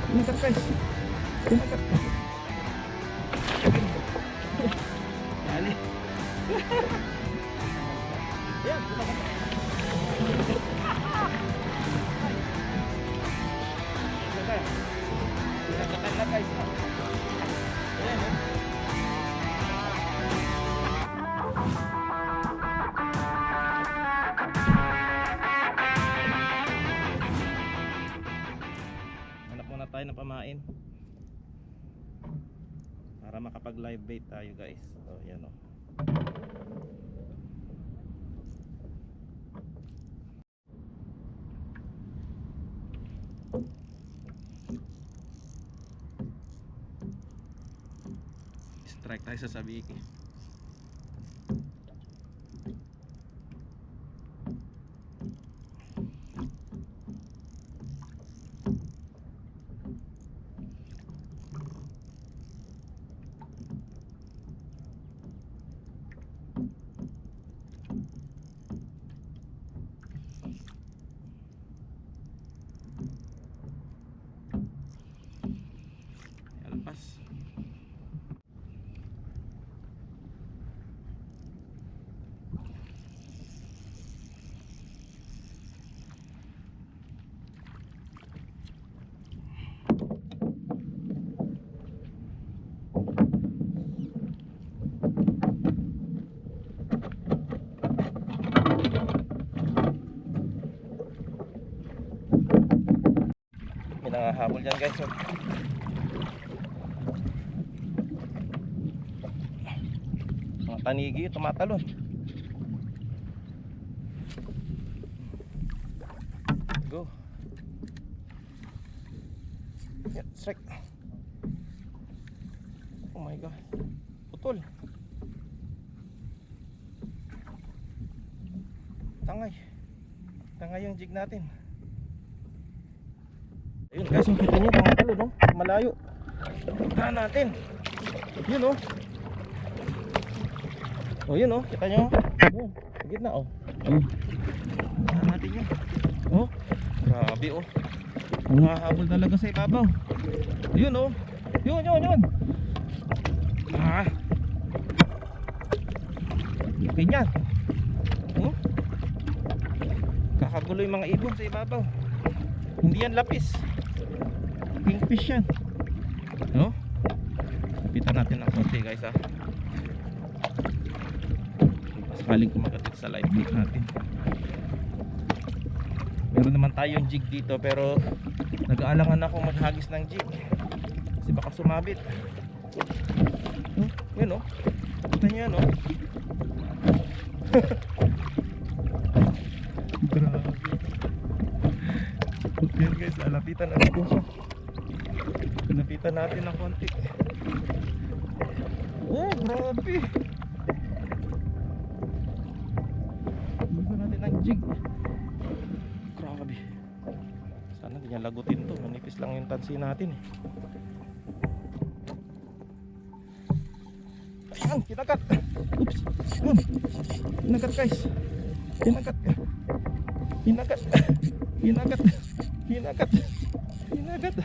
Inagat guys. Inagat. Dali. Ayan, inagatan na guys. Ayan, hanap muna tayo ng pamain para makapag live bait tayo guys. So yan o. Strike tayo sa sabiki. Alpas. May nangahabol dyan guys. Oh. Mga tanigi tumatalon. Go. Yan, strike. Oh my god. Putol. Tangay. Tangay yung jig natin. Ayun guys, yung kita nyo tumatalo no? Malayo. Puntahan natin. Yun oh. Oh yun oh, kita nyo. Yun, sa gitna oh. Puntahan natin yun. Oh, grabe oh. Nangahabol talaga sa ibabaw. Yun oh. Yun. Ah. Ganyan. Oh. Kakagulo yung mga ibon sa ibabaw. Hindi yan lapis. Kingfish yan. No? Lapitan natin ng konti guys ha. Sakaling kumakatit sa live bait natin. Meron naman tayong jig dito pero nag-aalangan ako maghagis ng jig kasi baka sumabit. Yun o. Kita nyo yan o. Grabe. Okay guys, lapitan natin siya. Lapitan natin ng konti. Oh, grabe. Gusto natin ng jig. Grabe. Sana hindi niya lagutin to. Manipis lang yung tansi natin eh. Ayan, kinagat. Oops. Yun. Kinagat guys. Kinagat. Kinagat. Kinagat. Kinagat. Kinagat.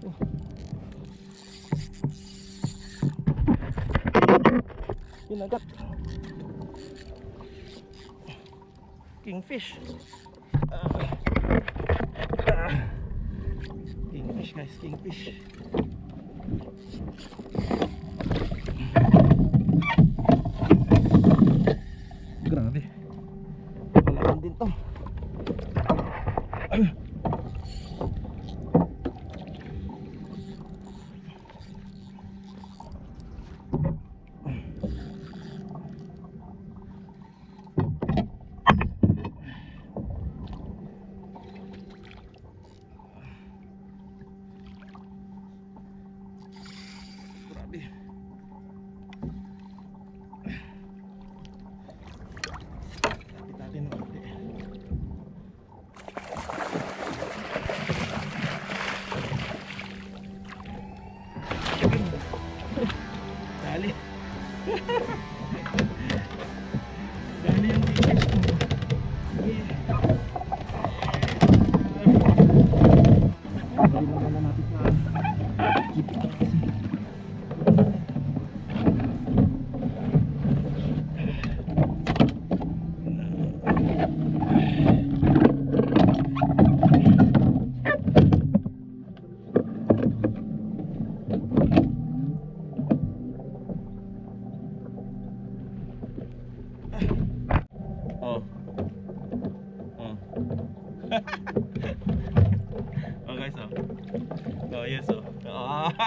Oh. Kinagat. Kingfish. Kingfish guys, kingfish. Grabe. Malaman din to. Grabe. Lapit natin ng konti.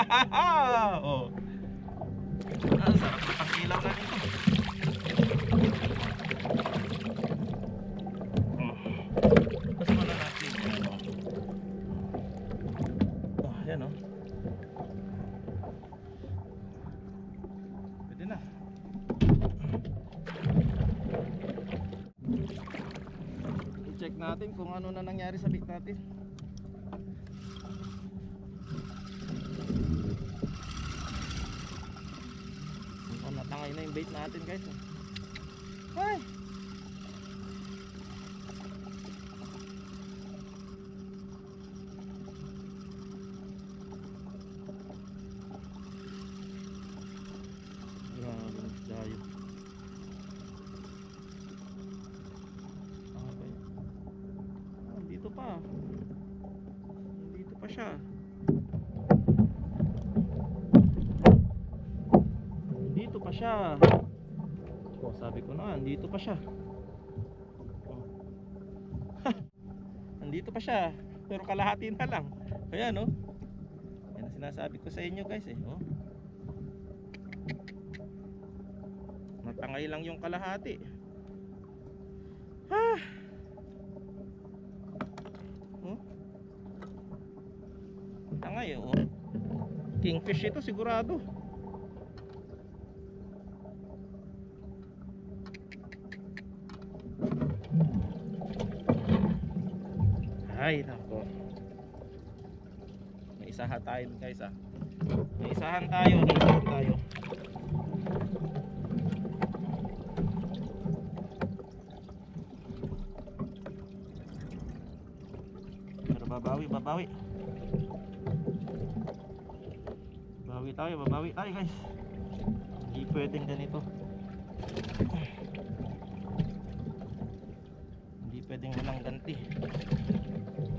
Oh. Ang sarap na pang-ilaw na dito. Tapos wala natin yan, oh. Oh, yan, oh. Pwede na. I-check natin kung ano na nangyari sa bait natin. Natangay na yung bait natin, guys. Ay! Grabe ang isda yun. Ah, ba yun? Ah, dito pa. Dito pa siya. Dito pa siya. Oh, sabi ko na, andito pa siya. Oh. Andito pa siya, pero kalahati na lang. Ayan, oh. Yan ang sinasabi ko sa inyo, guys, eh. Oh. Natangay lang yung kalahati. Ah. Oh. Tangay, oh. Kingfish ito sigurado. Ay, nako. May isahan tayo, guys, ah. May isahan tayo, may isahan tayo. Pero babawi. Babawi tayo, guys. Hindi pwedeng ganito. Hindi pwedeng walang ganti.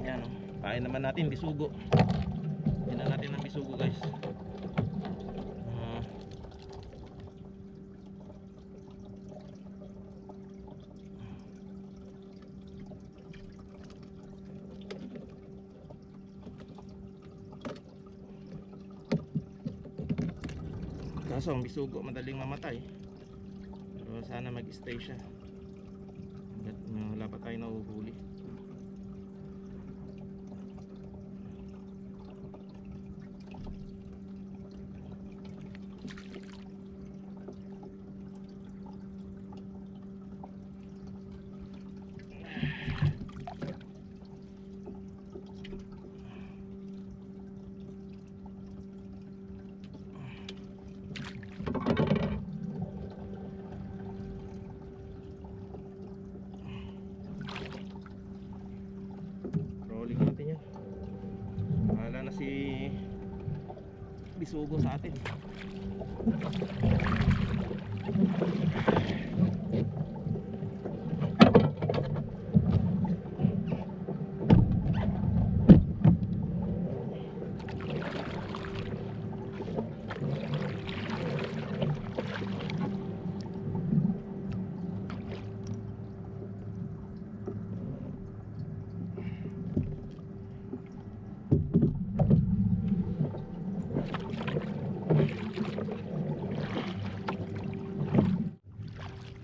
Yan, pain naman natin bisugo. Tingnan natin ang bisugo, guys. Kaso ang bisugo madaling mamatay. Pero sana mag-stay siya. Wala pa tayo nahuhuli. Rolling natin yan. Wala na si bisugo sa atin.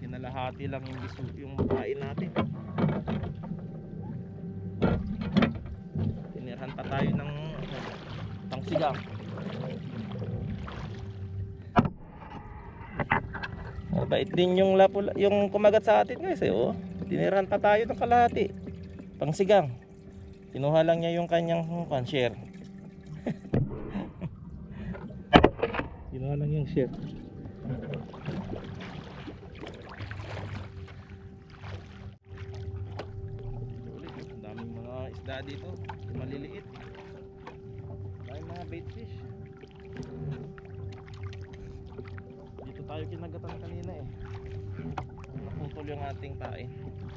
Kinalahati lang yung bisugo, yung kain natin. Tinirhan pa tayo ng pangsigang. Mabait din yung yung kumagat sa atin, guys, eh, oh. Tinirhan pa tayo ng kalahati pangsigang. Kinuha lang niya yung kanyang share. Kinuha lang yung share. Ang daming mga isda dito, maliliit. May mga bait fish. Dito tayo kinagatan kanina, eh. Naputol yung ating pain.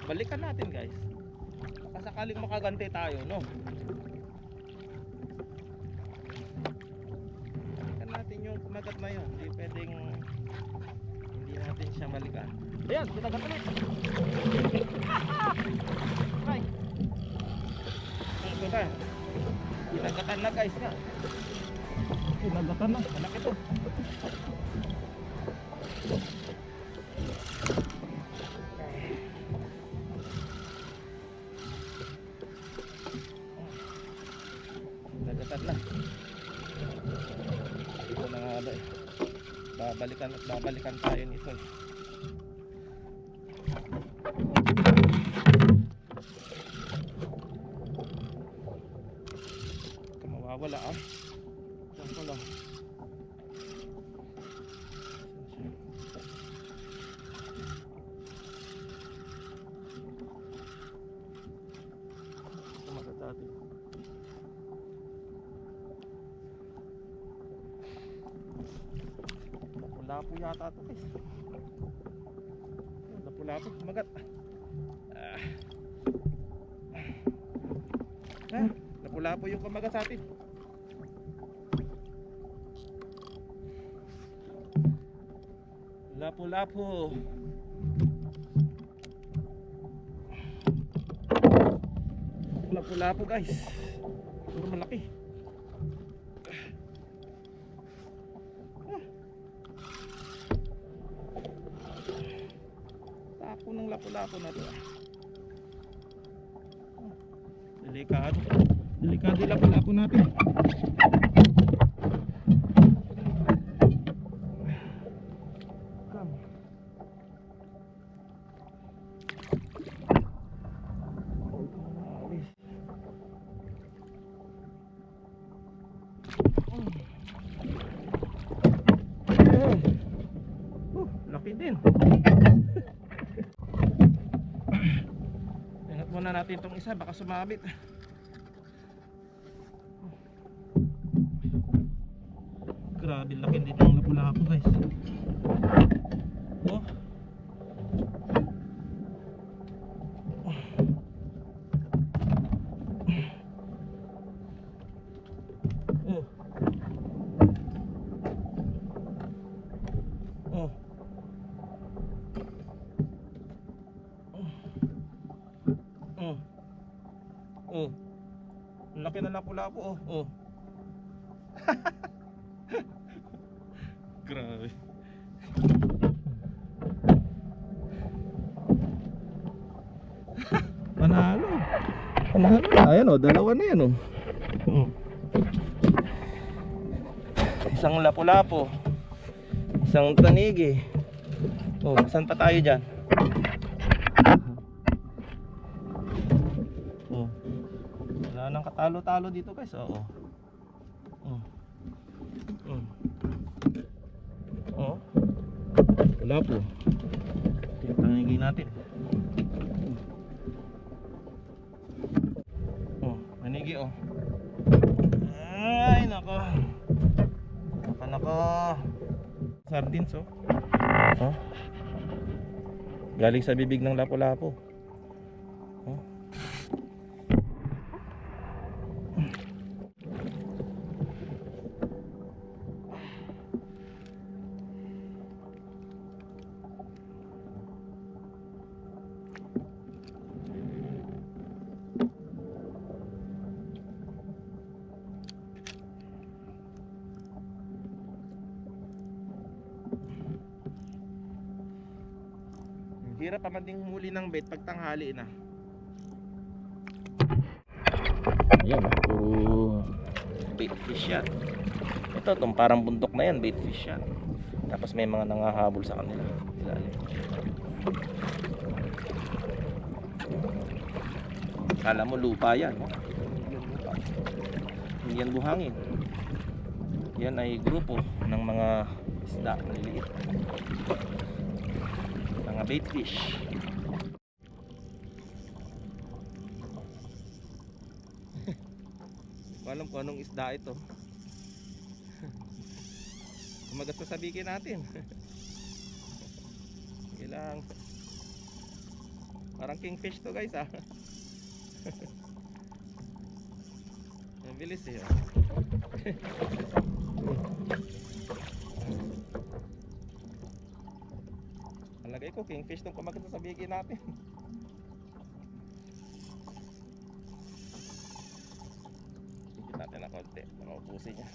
Balikan natin, guys. Sakaling makagante tayo, no? Balikan natin yung kumagat na yun. Hindi pwedeng hindi natin siya balikan. Ayan, kinagat ulit. Ay, ito na. Kinagatan na, guys, nga. Pinagatan na, malaki to. Pinagatan na. Ito na nga ba eh. Babalikan at babalikan tayo nito eh. Ito mawawala ah. Diyan ko lang. Ito matatati. Lapu yata ito guys. Lapu-lapu, kumagat. Lapu-lapu yung kumagat sa atin. Lapu-lapu. Lapu-lapu guys. Puro malaki. Tako ng lapu-lapu na to. Delikado. Delikado yung lapu-lapu natin. Come. Laki din. Ingat muna natin itong isa, baka sumabit. Grabe laki din ng lapu-lapu guys. Oh. Oh. Oh. Laki na lapu-lapu oh. Oh. Grabe. Panalo. Panalo. Ayan oh, dalawa na yan oh. Isang lapu-lapu. Isang tanigi. Oh, saan pa tayo dyan? Oh. Wala nang katalo-talo dito guys. Oo. Oh. Oh. Oh. Wala po. Tinatangigin natin. Oh, manigi oh. Ay, nako. Nako. Sardines oh. Oh. Galing sa bibig ng lapu-lapu. Oh. Hirap pa man ding huli ng bait pag tanghali na. Ayan, puro bait fish yan. Ito, itong parang bundok na yan, bait fish yan. Tapos may mga nangahabol sa kanila. Kala mo lupa yan. Hindi yan buhangin. Yan ay grupo ng mga isda maliliit. Mga bait fish. Alam ko anong isda ito. Kumagat sa sabihin natin. Ilang parang kingfish to guys ah. Ang bilis eh. Lagay ko kingfish tong kumagat sa sabihin natin. Higit natin na konti, mga upusin niya.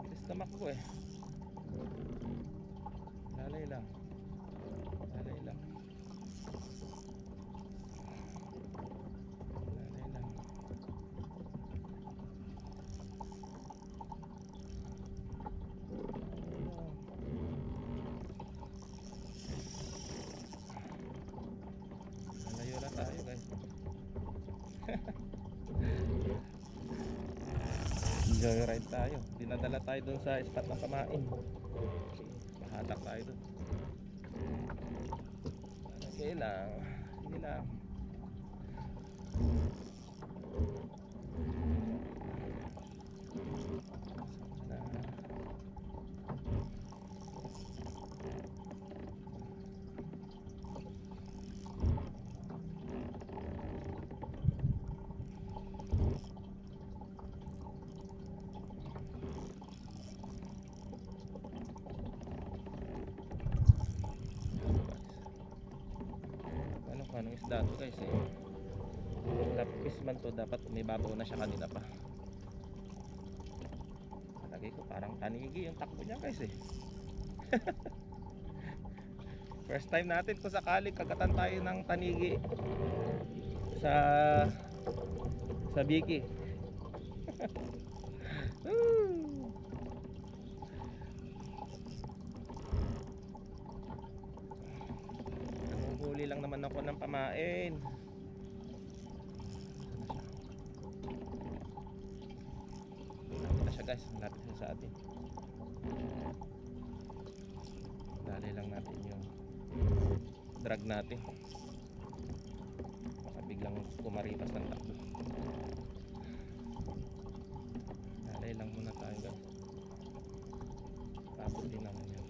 Bilis tamakbo eh. Lalay lang. Lalay lang. Lalay lang. Lalayo na tayo guys. Joyride tayo. Dinadala tayo dun sa spot ng pamain. Mahatak tayo dun. Okay lang. Sige lang. Anong isda to guys eh. Lapis man to, dapat umibabaw na siya kanina pa. Palagay ko parang tanigi yung takbo niya guys eh. First time natin kung sakali kagatan tayo ng tanigi sa Biki. Huli lang naman ako ng pamain. Malapit na siya guys, malapit na sa atin. Dali lang natin yung drag natin. Baka biglang kumaripas ng takbo. Dali lang muna tayo guys. Tapos din naman yan.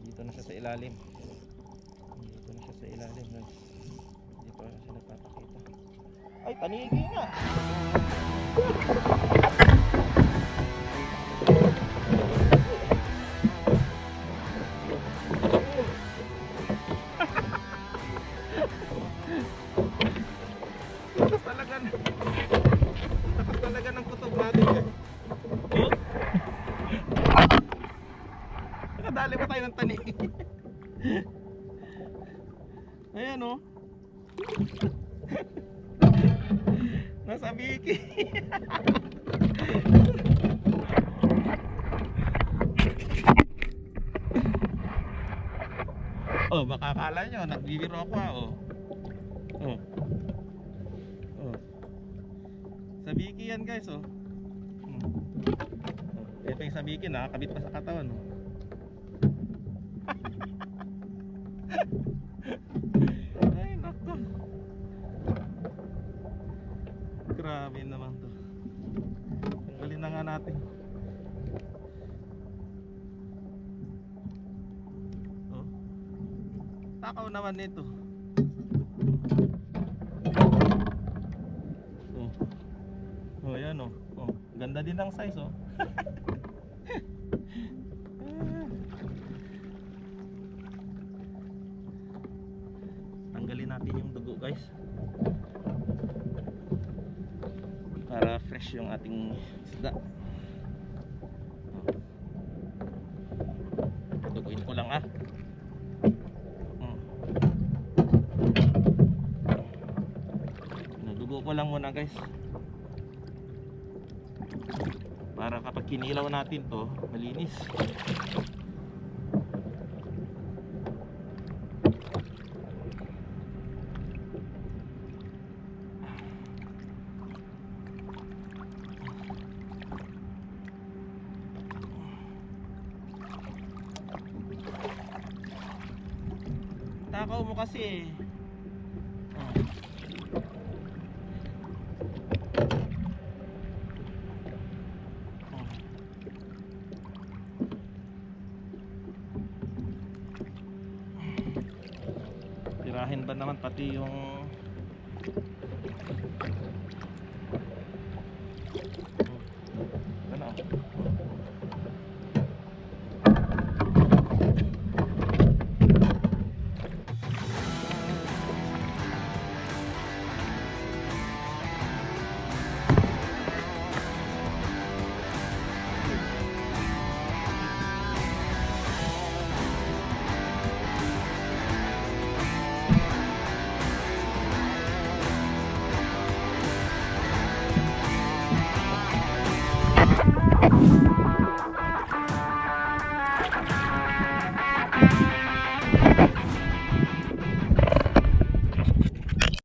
Dito na siya sa ilalim. Dito na siya sa ilalim guys. Dito na siya nagpapakita. Ay, tanigi nga. Takas talaga ng kutob natin eh. Nakadali pa tayo ng tanigi. Ayan o. Nasa Biki. Oh, baka akala nyo nagbibiro ako oh. Oh. Oh. Sa Biki yan guys oh. Oh. Ito yung sa Biki, nakakabit pa sa katawan oh. Ay nako. Grabe naman to. Tanggalin na nga natin. Oh. Takaw naman nito. Oh. Oh, yan oh. Oh, ganda din ang size oh. Tanggalin natin yung dugo guys. Para fresh yung ating isda. Duguin ko lang ah. Nadugo ko lang muna guys. Para kapag kinilaw natin to, malinis. Takaw mo kasi ba naman pati yung ano?